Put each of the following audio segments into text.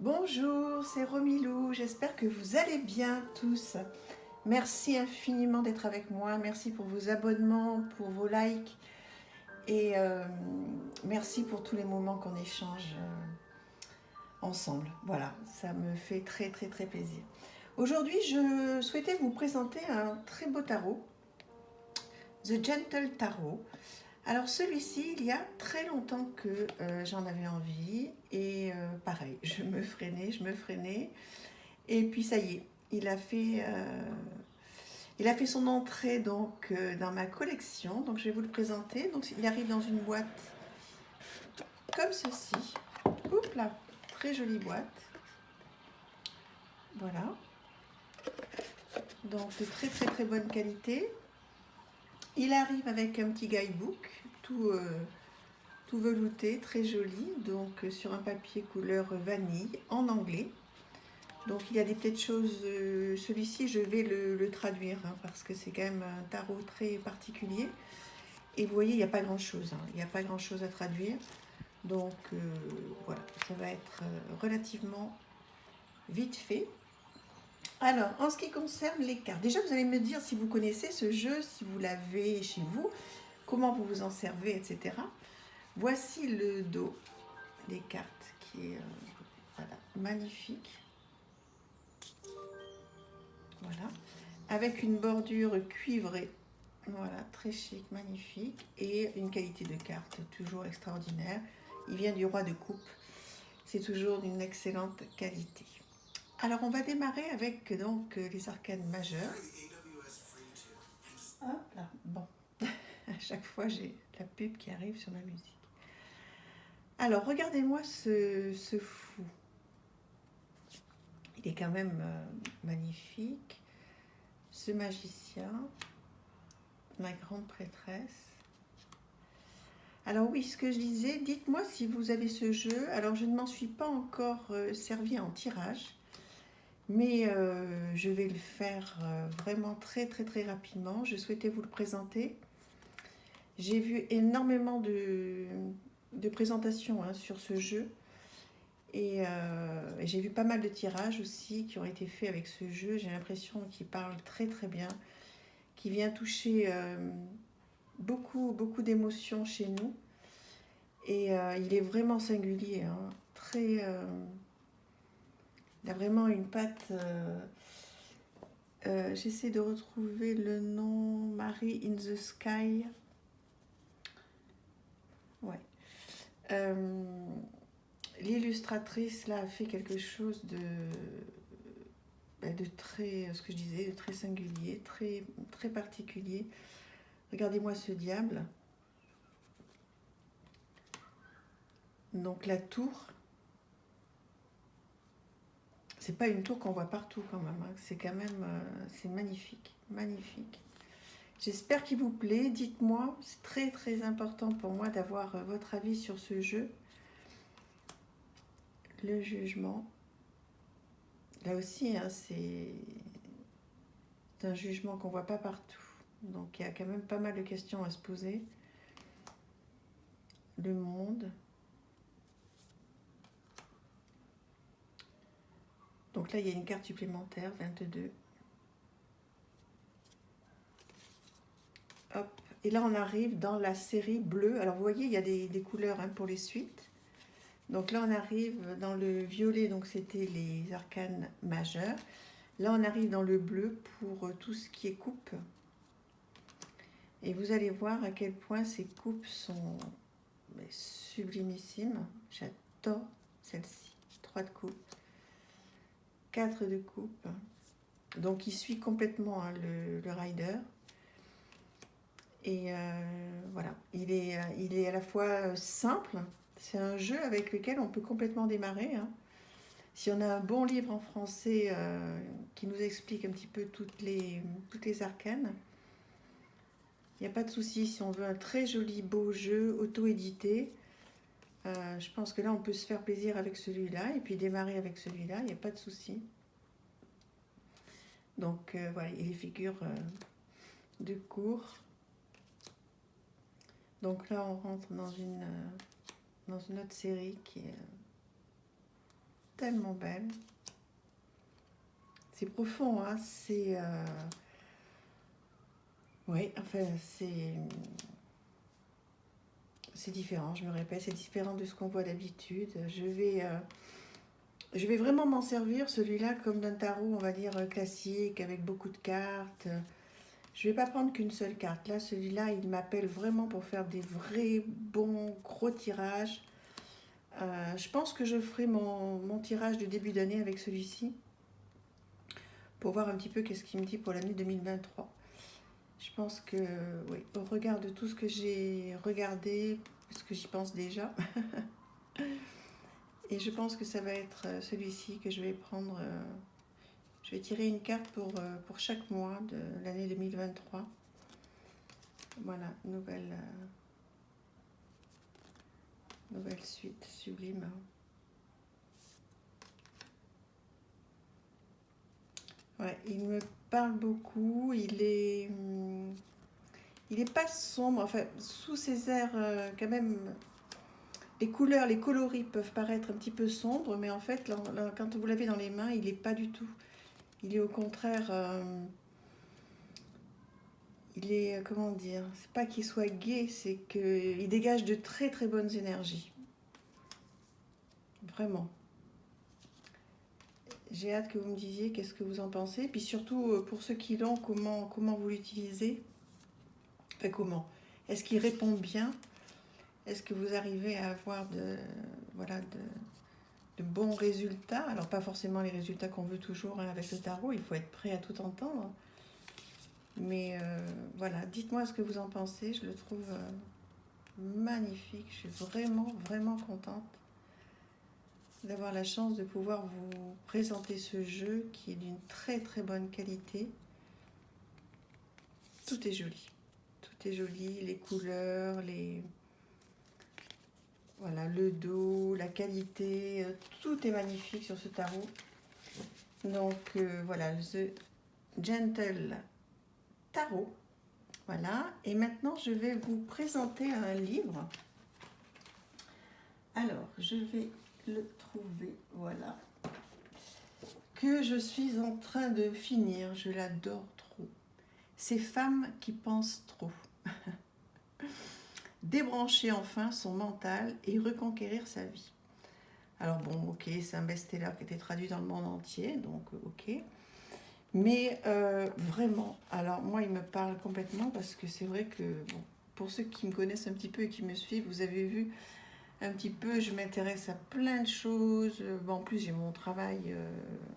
Bonjour, c'est Romilou, j'espère que vous allez bien tous. Merci infiniment d'être avec moi, merci pour vos abonnements, pour vos likes et merci pour tous les moments qu'on échange ensemble. Voilà, ça me fait très très très plaisir. Aujourd'hui, je souhaitais vous présenter un très beau tarot, The Gentle Tarot. Alors celui-ci, il y a très longtemps que j'en avais envie et pareil, je me freinais. Et puis ça y est, il a fait son entrée donc dans ma collection. Donc je vais vous le présenter. Donc il arrive dans une boîte comme ceci. Oups là, très jolie boîte. Voilà. Donc de très très très bonne qualité. Il arrive avec un petit guidebook, tout velouté, très joli. Donc sur un papier couleur vanille en anglais. Donc il y a des petites choses, celui-ci je vais le traduire hein, parce que c'est quand même un tarot très particulier. Et vous voyez, il n'y a pas grand-chose, hein, il n'y a pas grand-chose à traduire. Donc voilà, ça va être relativement vite fait. Alors, en ce qui concerne les cartes, déjà vous allez me dire si vous connaissez ce jeu, si vous l'avez chez vous, comment vous vous en servez, etc. Voici le dos des cartes qui est voilà, magnifique. Voilà. Avec une bordure cuivrée. Voilà, très chic, magnifique. Et une qualité de carte toujours extraordinaire. Il vient du roi de coupe. C'est toujours d'une excellente qualité. Alors, on va démarrer avec donc les arcanes majeures. Hop là, bon. À chaque fois, j'ai la pub qui arrive sur ma musique. Alors, regardez-moi ce fou. Il est quand même magnifique. Ce magicien, ma grande prêtresse. Alors oui, ce que je disais, dites-moi si vous avez ce jeu. Alors je ne m'en suis pas encore servi en tirage, mais je vais le faire vraiment très très très rapidement. Je souhaitais vous le présenter. J'ai vu énormément de présentations hein, sur ce jeu et j'ai vu pas mal de tirages aussi qui ont été faits avec ce jeu. J'ai l'impression qu'il parle très très bien, qu'il vient toucher beaucoup beaucoup d'émotions chez nous. Et il est vraiment singulier, hein, très, il a vraiment une patte. J'essaie de retrouver le nom. Mary in the Sky. Ouais. L'illustratrice là a fait quelque chose de très, ce que je disais, de très singulier, très, très particulier. Regardez-moi ce diable. Donc la tour. C'est pas une tour qu'on voit partout quand même. Hein. C'est quand même, c'est magnifique, magnifique. J'espère qu'il vous plaît. Dites-moi, c'est très très important pour moi d'avoir votre avis sur ce jeu. Le jugement. Là aussi, hein, c'est un jugement qu'on voit pas partout. Donc il y a quand même pas mal de questions à se poser. Le monde. Donc là, il y a une carte supplémentaire, 22. Hop. Et là, on arrive dans la série bleue. Alors vous voyez, il y a des couleurs hein, pour les suites. Donc là, on arrive dans le violet, donc c'était les arcanes majeures. Là, on arrive dans le bleu pour tout ce qui est coupe. Et vous allez voir à quel point ces coupes sont sublimissimes. J'adore celle-ci. 3 de coupe, 4 de coupe. Donc, il suit complètement hein, le rider. Et voilà, il est à la fois simple. C'est un jeu avec lequel on peut complètement démarrer. Hein. Si on a un bon livre en français qui nous explique un petit peu toutes les arcanes, il n'y a pas de souci. Si on veut un très joli, beau jeu auto-édité, je pense que là, on peut se faire plaisir avec celui-là et puis démarrer avec celui-là, il n'y a pas de souci. Donc, voilà, et les figures de cours. Donc là, on rentre dans une autre série qui est tellement belle. C'est profond, hein, c'est... Oui, enfin, c'est différent, je me répète, c'est différent de ce qu'on voit d'habitude. Je vais vraiment m'en servir, celui-là, comme d'un tarot, on va dire, classique, avec beaucoup de cartes. Je ne vais pas prendre qu'une seule carte. Là, celui-là, il m'appelle vraiment pour faire des vrais, bons, gros tirages. Je pense que je ferai mon tirage de début d'année avec celui-ci, pour voir un petit peu qu'est-ce qu'il me dit pour l'année 2023. Je pense que, oui, au regard de tout ce que j'ai regardé, parce que j'y pense déjà, et je pense que ça va être celui-ci que je vais prendre. Je vais tirer une carte pour chaque mois de l'année 2023. Voilà, nouvelle suite, sublime. Ouais, il me parle beaucoup, il est pas sombre, enfin, sous ses airs, quand même, les couleurs, les coloris peuvent paraître un petit peu sombres, mais en fait, là, quand vous l'avez dans les mains, il n'est pas du tout. Il est au contraire, il est, comment dire, c'est pas qu'il soit gai, c'est qu'il dégage de très très bonnes énergies. Vraiment. J'ai hâte que vous me disiez qu'est-ce que vous en pensez. Puis surtout, pour ceux qui l'ont, comment vous l'utilisez. Enfin, comment? Est-ce qu'il répond bien? Est-ce que vous arrivez à avoir de bons résultats? Alors, pas forcément les résultats qu'on veut toujours, hein, avec le tarot. Il faut être prêt à tout entendre. Mais voilà, dites-moi ce que vous en pensez. Je le trouve magnifique. Je suis vraiment, vraiment contente d'avoir la chance de pouvoir vous présenter ce jeu qui est d'une très très bonne qualité. Tout est joli. Tout est joli, les couleurs, voilà, le dos, la qualité, tout est magnifique sur ce tarot. Donc voilà, The Gentle Tarot. Voilà, et maintenant je vais vous présenter un livre. Alors, je vais le trouver, voilà, que je suis en train de finir, je l'adore trop. Ces femmes qui pensent trop. Débrancher enfin son mental et reconquérir sa vie. Alors bon, ok, c'est un best-seller qui a été traduit dans le monde entier, donc ok. Mais vraiment, alors moi il me parle complètement parce que c'est vrai que, bon, pour ceux qui me connaissent un petit peu et qui me suivent, vous avez vu un petit peu, je m'intéresse à plein de choses. Bon, en plus j'ai mon travail,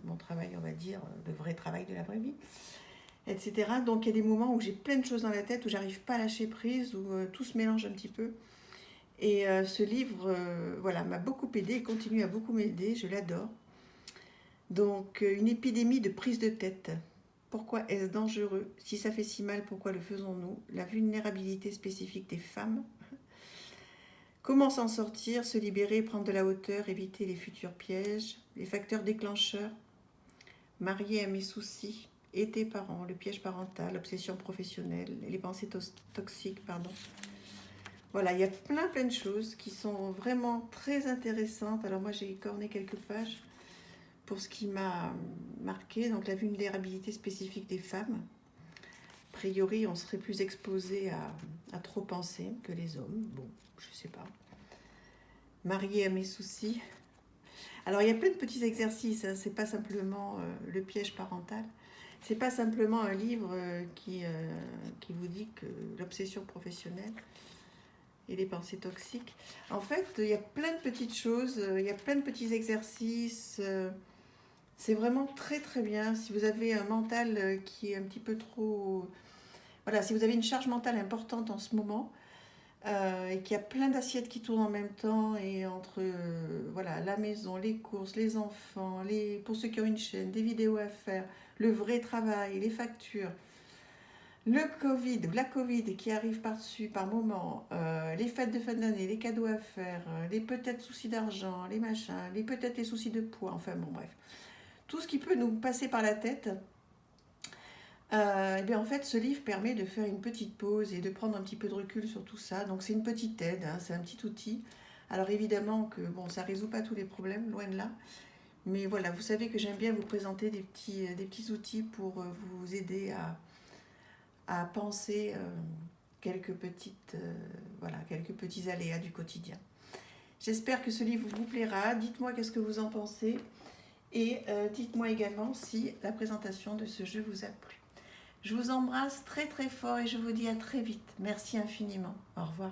on va dire, le vrai travail de la vraie vie, etc. Donc il y a des moments où j'ai plein de choses dans la tête, où j'arrive pas à lâcher prise, où tout se mélange un petit peu. Et ce livre, voilà, m'a beaucoup aidé et continue à beaucoup m'aider, je l'adore. Donc, une épidémie de prise de tête. Pourquoi est-ce dangereux? Si ça fait si mal, pourquoi le faisons-nous? La vulnérabilité spécifique des femmes. Comment s'en sortir, se libérer, prendre de la hauteur, éviter les futurs pièges, les facteurs déclencheurs, marier à mes soucis, et tes parents, le piège parental, l'obsession professionnelle, les pensées toxiques, pardon. Voilà, il y a plein de choses qui sont vraiment très intéressantes. Alors moi j'ai écorné quelques pages pour ce qui m'a marqué, donc la vulnérabilité spécifique des femmes. A priori, on serait plus exposé à trop penser que les hommes. Bon, je sais pas. Mariée à mes soucis. Alors, il y a plein de petits exercices. Hein. C'est pas simplement le piège parental. C'est pas simplement un livre qui vous dit que l'obsession professionnelle et les pensées toxiques. En fait, il y a plein de petites choses. Il y a plein de petits exercices. C'est vraiment très très bien. Si vous avez un mental qui est un petit peu trop... Voilà, si vous avez une charge mentale importante en ce moment, et qu'il y a plein d'assiettes qui tournent en même temps, et entre voilà, la maison, les courses, les enfants, pour ceux qui ont une chaîne, des vidéos à faire, le vrai travail, les factures, le Covid, la Covid qui arrive par-dessus par moment, les fêtes de fin d'année, les cadeaux à faire, les peut-être soucis d'argent, les machins, peut-être les soucis de poids, enfin bon bref. Tout ce qui peut nous passer par la tête, et bien en fait ce livre permet de faire une petite pause et de prendre un petit peu de recul sur tout ça. Donc c'est une petite aide, hein, c'est un petit outil. Alors évidemment que bon, ça ne résout pas tous les problèmes, loin de là, Mais voilà, vous savez que j'aime bien vous présenter des petits outils pour vous aider à penser quelques quelques petits aléas du quotidien. J'espère que ce livre vous plaira. Dites-moi qu'est-ce que vous en pensez. Et dites-moi également si la présentation de ce jeu vous a plu. Je vous embrasse très très fort et je vous dis à très vite. Merci infiniment. Au revoir.